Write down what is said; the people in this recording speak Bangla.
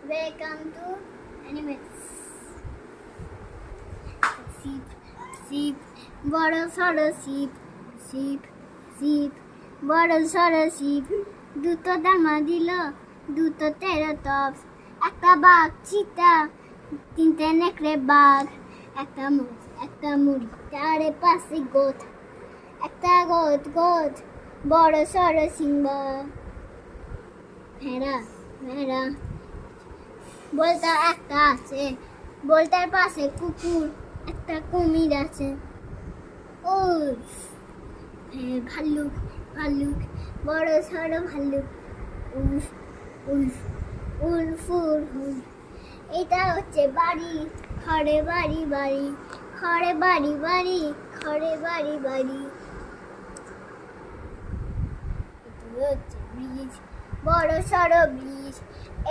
Welcome to Animals. Sheep, sheep, বড় সড়ো sheep, sheep, sheep, বড় সড়ো sheep, দুটো ডানা দিল, দুটো টেরাটপস, একটা বাঘ চিতা, তিনটে নেকড়ে বাঘ, একটা মুড়ি, চারে পাশে গোট, একটা গোট, বড় সড়ো সিংহ, ভেড়া, বলটা একটা আছে, বলটার পাশে কুকুর, একটা কুমির আছে। উল্ফ, ভাল্লুক, বড় সড়ো ভাল্লুক, উল্ফ উল্ফ উল্ফ উল্ফ। এটা হচ্ছে বাড়ি, ঘরে বাড়ি, ঘরে বাড়ি, ঘরে বাড়ি। এটা হচ্ছে ব্রিজ, বড় সড়ো ব্রিজ।